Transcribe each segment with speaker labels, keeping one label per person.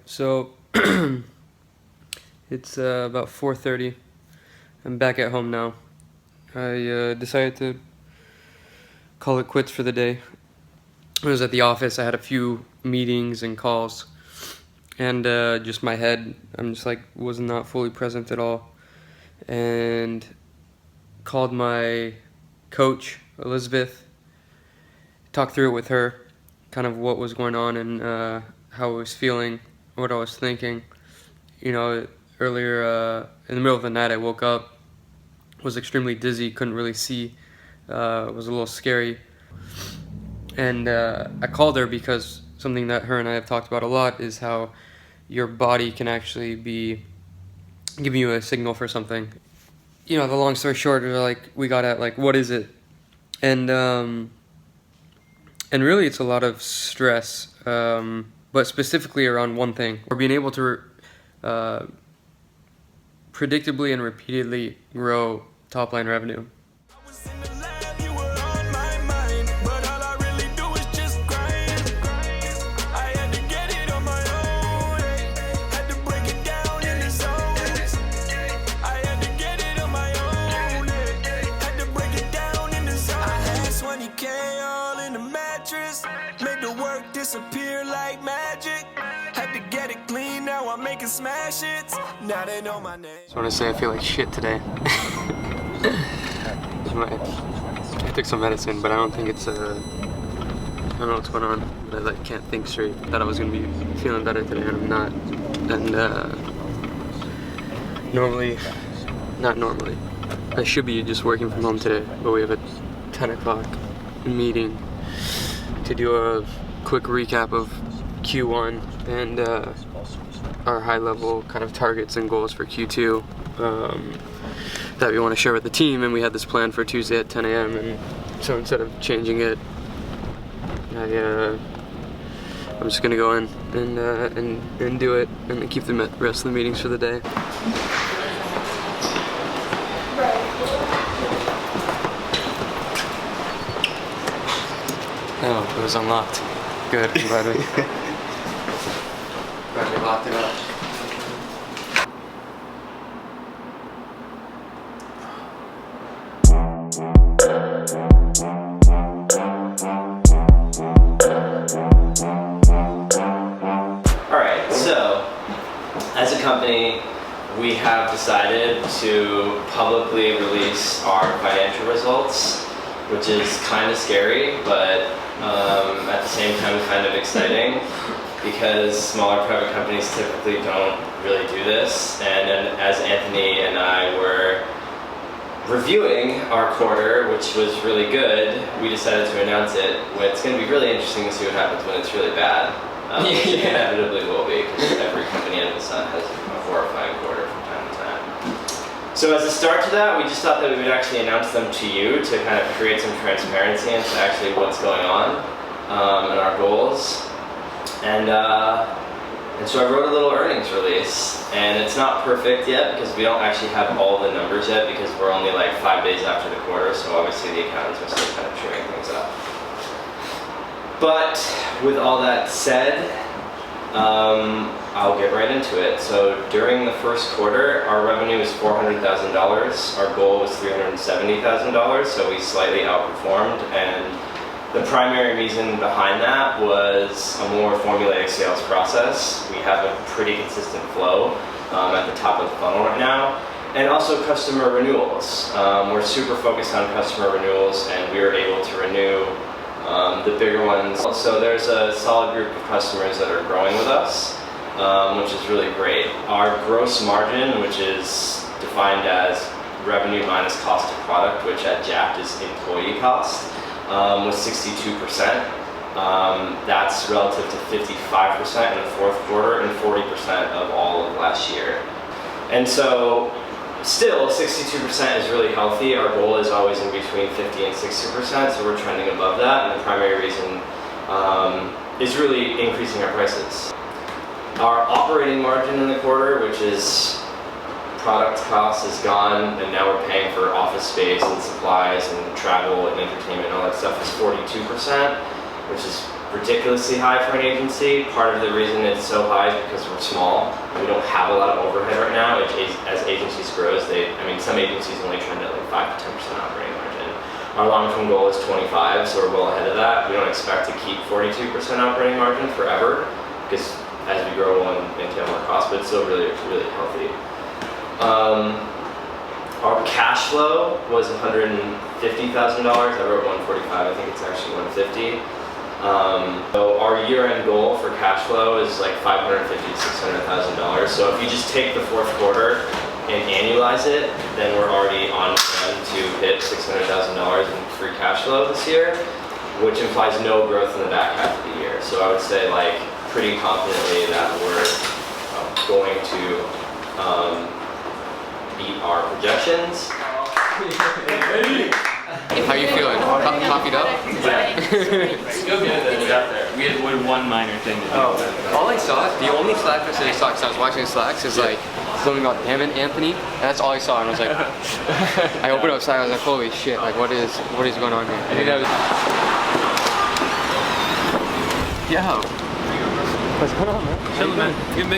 Speaker 1: So it's about 4:30. I'm back at home now. I decided to call it quits for the day. I was at the office. I had a few meetings and calls, and just my head, I'm just like was not fully present at all. And called my coach, Elizabeth, talked through it with her, kind of what was going on and how I was feeling, what I was thinking. You know, earlier in the middle of the night, I woke up, was extremely dizzy, couldn't really see, it was a little scary. And I called her because something that her and I have talked about a lot is how your body can actually be giving you a signal for something. You know, the long story short, we got at like, what is it? And really it's a lot of stress, but specifically around one thing. We're being able to predictably and repeatedly grow top-line revenue.
Speaker 2: Make the work disappear like magic. Had to get it clean, now I'm making smash hits. Now they know my name.
Speaker 1: Just want to say I feel like shit today. I took some medicine, but I don't think it's I don't know what's going on, but I can't think straight. I thought I was going to be feeling better today, and I'm not. And not normally, I should be just working from home today, but we have a 10 o'clock meeting to do a quick recap of Q1 and our high-level kind of targets and goals for Q2 that we want to share with the team. And we had this plan for Tuesday at 10 a.m. and so instead of changing it, I'm just gonna go in and do it and keep the rest of the meetings for the day. Oh, it was unlocked. Good, I'm glad we locked it up.
Speaker 3: Alright, so as a company, we have decided to publicly release our financial results, which is kind of scary, but at the same time kind of exciting, because smaller private companies typically don't really do this. And then as Anthony and I were reviewing our quarter, which was really good, we decided to announce it. It's going to be really interesting to see what happens when it's really bad. Which it inevitably will be, because every company under the sun has a horrifying quarter from time to time. So as a start to that, we just thought that we would actually announce them to you to kind of create some transparency into actually what's going on and our goals. And so I wrote a little earnings release, and it's not perfect yet because we don't actually have all the numbers yet because we're only like 5 days after the quarter, so obviously the accountants are still kind of chewing things up. But with all that said, I'll get right into it. So during the first quarter, our revenue was $400,000. Our goal was $370,000, so we slightly outperformed. And the primary reason behind that was a more formulaic sales process. We have a pretty consistent flow at the top of the funnel right now. And also customer renewals. We're super focused on customer renewals, and we were able to renew the bigger ones. So there's a solid group of customers that are growing with us, which is really great. Our gross margin, which is defined as revenue minus cost of product, which at Jacked is employee cost, was 62%. That's relative to 55% in the fourth quarter and 40% of all of last year. And so still, 62% is really healthy. Our goal is always in between 50 and 60%, so we're trending above that. And the primary reason is really increasing our prices. Our operating margin in the quarter, which is product cost, is gone, and now we're paying for office space and supplies and travel and entertainment and all that stuff, is 42%, which is ridiculously high for an agency. Part of the reason it's so high is because we're small. We don't have a lot of overhead right now. As agencies grow, some agencies only trend at like 5 to 10% operating margin. Our long-term goal is 25, so we're well ahead of that. We don't expect to keep 42% operating margin forever, because as we grow, we'll entail more costs, but it's still really, really healthy. Our cash flow was $150,000. I wrote 145. I think it's actually 150. So our year-end goal for cash flow is like $550,000 to $600,000. So if you just take the fourth quarter and annualize it, then we're already on plan to hit $600,000 in free cash flow this year, which implies no growth in the back half of the year. So I would say like pretty confidently that we're going to beat our projections.
Speaker 1: How you feeling? Coffeeed up?
Speaker 3: Yeah. It's still good that it's out there. We had one minor thing to do.
Speaker 1: All I saw, the only Slack message I saw, because I was watching Slacks, is like something about damn it, Anthony. And that's all I saw, and I was like, I opened up Slack, I was like, holy shit, like what is going on here? I think that was. Yo. What's going on, man?
Speaker 4: Chilling, man.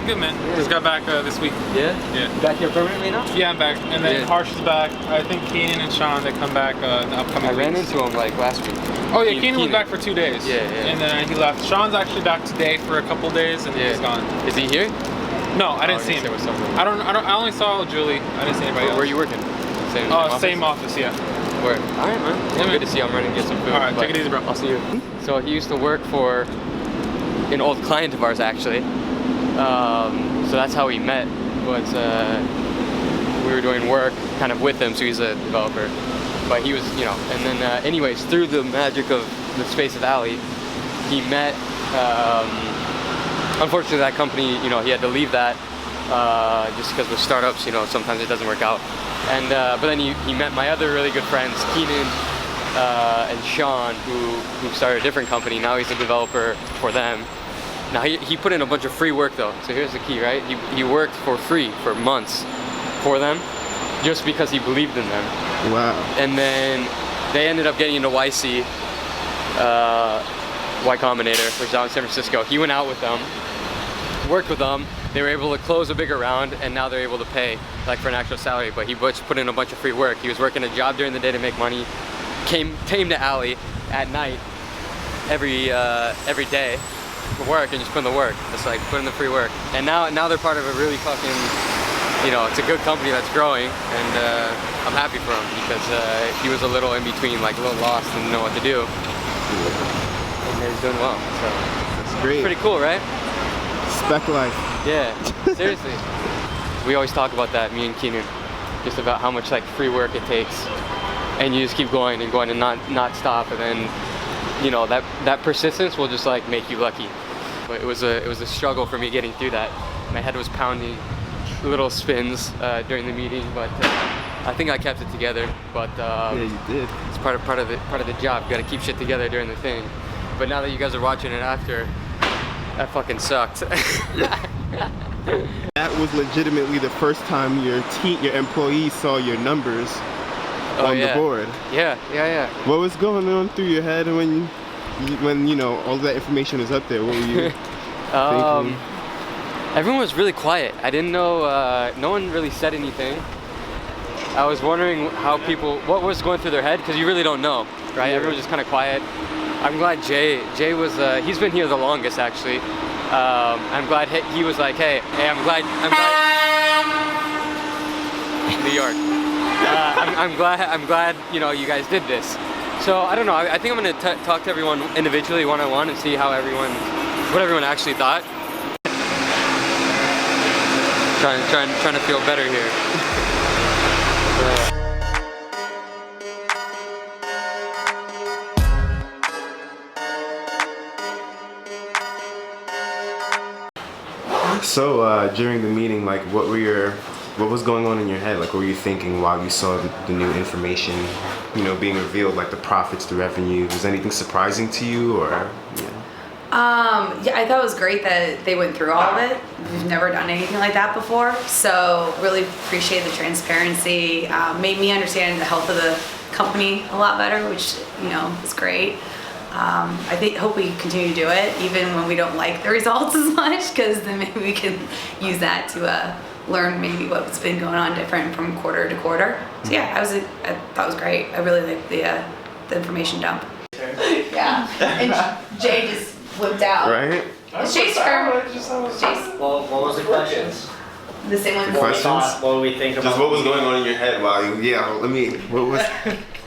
Speaker 4: Good, man.
Speaker 1: Yeah.
Speaker 4: Just got back this week.
Speaker 1: Yeah?
Speaker 4: Yeah.
Speaker 1: Back here permanently now?
Speaker 4: Yeah, I'm back. And then
Speaker 1: Yeah.
Speaker 4: Harsh is back. I think Keenan and Sean, they come back the upcoming
Speaker 1: I ran
Speaker 4: weeks.
Speaker 1: into him like last week.
Speaker 4: Oh yeah, Keenan was back for 2 days.
Speaker 1: Yeah.
Speaker 4: And then he left. Sean's actually back today for a couple days, and he's gone.
Speaker 1: Is he here?
Speaker 4: No, I didn't see him. I only saw Julie. I didn't see anybody else.
Speaker 1: Where are you working?
Speaker 4: Same office, yeah.
Speaker 1: Where? All right, man. Well, good to see you. I'm running to get some food.
Speaker 4: All right, take it easy, bro.
Speaker 1: I'll see you. So he used to work for an old client of ours, actually. So that's how we met. Was we were doing work kind of with him, so he's a developer. But he was, and then anyways, through the magic of the space of Alley, he met. Unfortunately, that company, he had to leave that just because with startups, sometimes it doesn't work out. And but then he met my other really good friends, Keenan and Sean, who started a different company. Now he's a developer for them. Now he put in a bunch of free work though. So here's the key, right? He worked for free for months for them, just because he believed in them.
Speaker 5: Wow.
Speaker 1: And then they ended up getting into YC, Y Combinator, which is out in San Francisco. He went out with them, worked with them. They were able to close a bigger round, and now they're able to pay like for an actual salary. But he just put in a bunch of free work. He was working a job during the day to make money. Came to Alley at night every day for work and just put in the work. Just like put in the free work. And now they're part of a really fucking, it's a good company that's growing, and I'm happy for him because he was a little in between, like a little lost and didn't know what to do. And he's doing well. So
Speaker 5: That's great.
Speaker 1: pretty cool, right?
Speaker 5: Spec life.
Speaker 1: Yeah, seriously. We always talk about that, me and Keenan, just about how much like free work it takes, and you just keep going and going and not stop, and then that persistence will just like make you lucky. But it was a struggle for me getting through that. My head was pounding, little spins during the meeting, but I think I kept it together. But
Speaker 5: Yeah, you did.
Speaker 1: it's part of the job. You got to keep shit together during the thing. But now that you guys are watching it after, that fucking sucked.
Speaker 5: That was legitimately the first time your employees saw your numbers on the board.
Speaker 1: Yeah.
Speaker 5: What was going on through your head when all that information was up there? What were you thinking?
Speaker 1: Everyone was really quiet. I didn't know, no one really said anything. I was wondering what was going through their head, because you really don't know, right?
Speaker 5: Yeah.
Speaker 1: Everyone was just kind of quiet. I'm glad Jay was, he's been here the longest actually. I'm glad he was like, hey, I'm glad, New York. I'm glad, you guys did this. So I don't know, I think I'm gonna talk to everyone individually one-on-one and see what everyone actually thought. Trying to feel better here.
Speaker 5: So during the meeting, like what was going on in your head? Like what were you thinking while you saw the new information, being revealed, like the profits, the revenue? Was anything surprising to you, or?
Speaker 6: Yeah, I thought it was great that they went through all of it. We've never done anything like that before, so really appreciate the transparency. Made me understand the health of the company a lot better, which is great. I hope we continue to do it even when we don't like the results as much, because then maybe we can use that to learn maybe what's been going on different from quarter to quarter. So yeah, I thought it was great. I really liked the information dump. Yeah, and Jay just whipped out.
Speaker 5: Right?
Speaker 6: It's Jay's turn. Jay's
Speaker 3: Well, what was the questions?
Speaker 6: the same one.
Speaker 5: Questions?
Speaker 3: What do we think about?
Speaker 5: Just what was going on in your head while you? Yeah.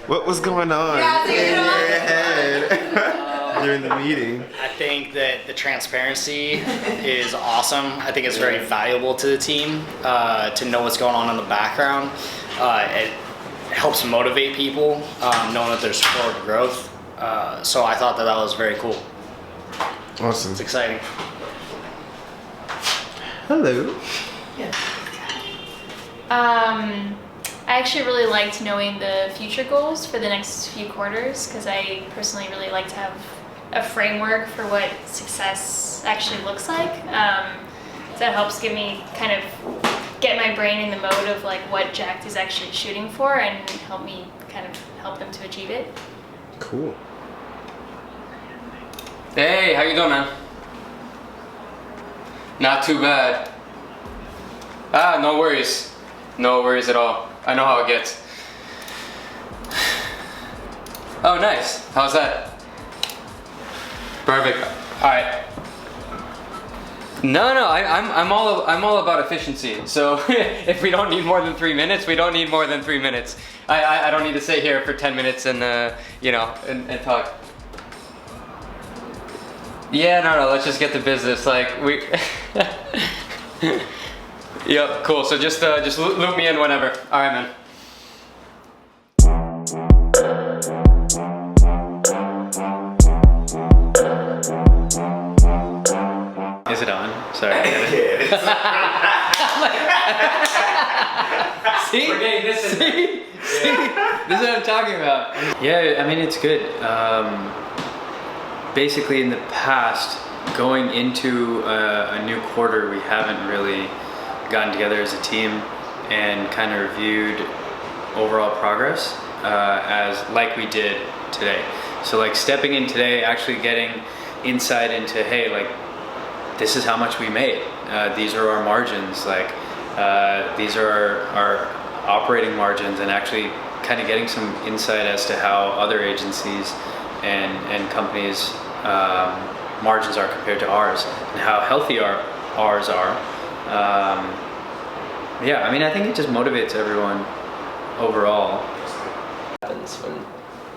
Speaker 5: What was going on
Speaker 6: Yeah, take it
Speaker 5: in
Speaker 6: on.
Speaker 5: your head during the meeting?
Speaker 7: I think that the transparency is awesome. I think it's very valuable to the team to know what's going on in the background. It helps motivate people, knowing that there's forward growth. So I thought that was very cool.
Speaker 5: Awesome.
Speaker 7: It's exciting.
Speaker 5: Hello.
Speaker 8: I actually really liked knowing the future goals for the next few quarters, because I personally really like to have a framework for what success actually looks like. So that helps give me kind of get my brain in the mode of like what Jacked is actually shooting for, and help me kind of help them to achieve it.
Speaker 5: Cool.
Speaker 1: Hey, how you doing, man? Not too bad. No worries. No worries at all. I know how it gets. Oh, nice. How's that? Perfect. All right. No, I'm all about efficiency. So if we don't need more than 3 minutes, we don't need more than 3 minutes. I don't need to sit here for 10 minutes and and talk. Yeah, no, let's just get to business. Like we. Yep, cool. So just loop me in whenever. All right, man.
Speaker 4: Is it on? Sorry.
Speaker 1: See?
Speaker 4: We're getting this in.
Speaker 1: See? This is what I'm talking about.
Speaker 9: Yeah, I mean, it's good. Basically, in the past, going into a new quarter, we haven't really gotten together as a team and kind of reviewed overall progress as like we did today. So like stepping in today, actually getting insight into, hey, like this is how much we made. These are our margins. Like these are our operating margins, and actually kind of getting some insight as to how other agencies and companies margins are compared to ours, and how healthy ours are. Yeah, I mean, I think it just motivates everyone overall.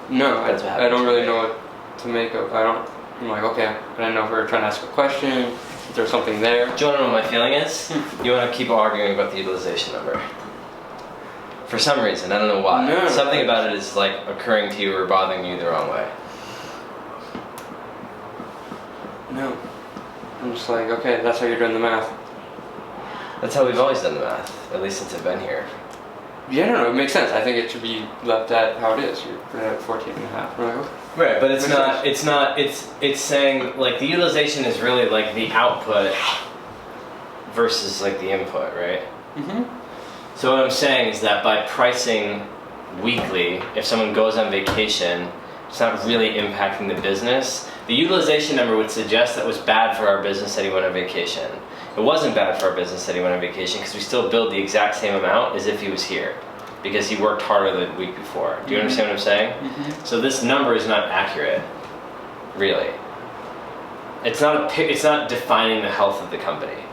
Speaker 1: No,
Speaker 3: That's what
Speaker 1: I don't
Speaker 3: happens,
Speaker 1: really
Speaker 3: right?
Speaker 1: know what to make of. I'm like, okay, I didn't know if we were trying to ask a question. Is there something there?
Speaker 3: Do you want to know what my feeling is? You want to keep arguing about the utilization number. For some reason, I don't know why.
Speaker 1: No.
Speaker 3: Something about it is like occurring to you or bothering you the wrong way.
Speaker 1: No. I'm just like, okay, that's how you're doing the math.
Speaker 3: That's how we've always done the math, at least since I've been here.
Speaker 1: Yeah, no, it makes sense. I think it should be left at how it is. You're at 14 and a half. We're like, okay.
Speaker 3: Right, but it's
Speaker 1: Makes
Speaker 3: not,
Speaker 1: sense.
Speaker 3: it's saying, like, the utilization is really like the output versus like the input, right?
Speaker 1: Mm-hmm.
Speaker 3: So what I'm saying is that by pricing weekly, if someone goes on vacation, it's not really impacting the business. The utilization number would suggest that it was bad for our business that he went on vacation. It wasn't bad for our business that he went on vacation because we still billed the exact same amount as if he was here, because he worked harder the week before. Do you understand what I'm saying?
Speaker 1: Mm-hmm.
Speaker 3: So this number is not accurate, really. It's not defining the health of the company.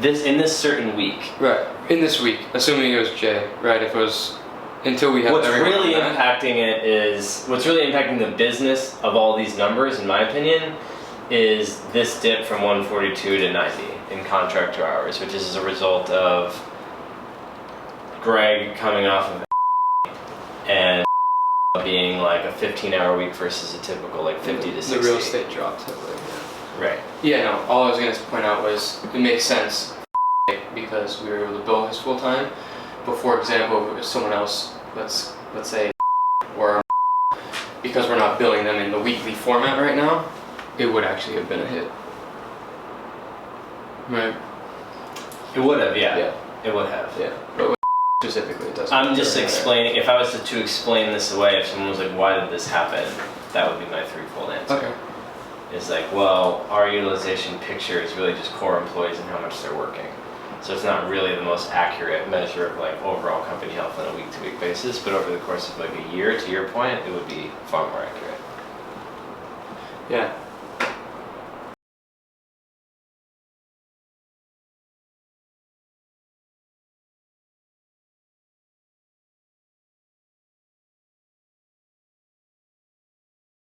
Speaker 3: In this certain week.
Speaker 1: Right. In this week, assuming it was Jay, right? If it was until we have
Speaker 3: What's
Speaker 1: everyone
Speaker 3: really
Speaker 1: on that.
Speaker 3: what's really impacting the business of all these numbers, in my opinion, is this dip from 142 to 90 in contractor hours, which is as a result of Greg coming off of and being like a 15-hour week versus a typical like 50 to 60.
Speaker 1: The real estate dropped heavily.
Speaker 3: Right.
Speaker 1: Yeah, no, all I was going to point out was it makes sense because we were able to bill his full time. But for example, if it was someone else, let's say, or because we're not billing them in the weekly format right now, it would actually have been a hit. Right.
Speaker 3: It would have, yeah.
Speaker 1: Yeah.
Speaker 3: It would have.
Speaker 1: Yeah. But specifically, it doesn't.
Speaker 3: I'm just explaining, if I was to explain this away, if someone was like, why did this happen? That would be my threefold answer.
Speaker 1: Okay.
Speaker 3: It's like, well, our utilization picture is really just core employees and how much they're working. So it's not really the most accurate measure of like overall company health on a week-to-week basis, but over the course of like a year, to your point, it would be far more accurate.
Speaker 1: Yeah.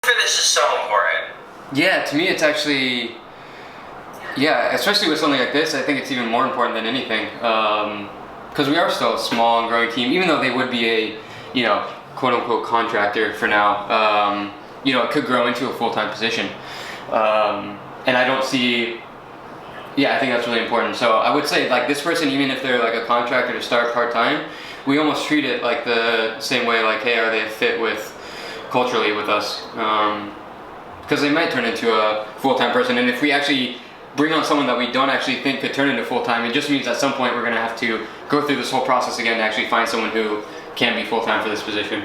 Speaker 3: This is so important.
Speaker 1: Yeah, to me it's actually, yeah, especially with something like this, I think it's even more important than anything. Because we are still a small and growing team, even though they would be a, you know, quote unquote contractor for now. You know, it could grow into a full-time position. And I don't see, yeah, I think that's really important. So I would say like this person, even if they're like a contractor to start part-time, we almost treat it like the same way, like, hey, are they a fit with culturally with us, because they might turn into a full-time person, and if we actually bring on someone that we don't actually think could turn into full-time, it just means at some point we're going to have to go through this whole process again to actually find someone who can be full-time for this position.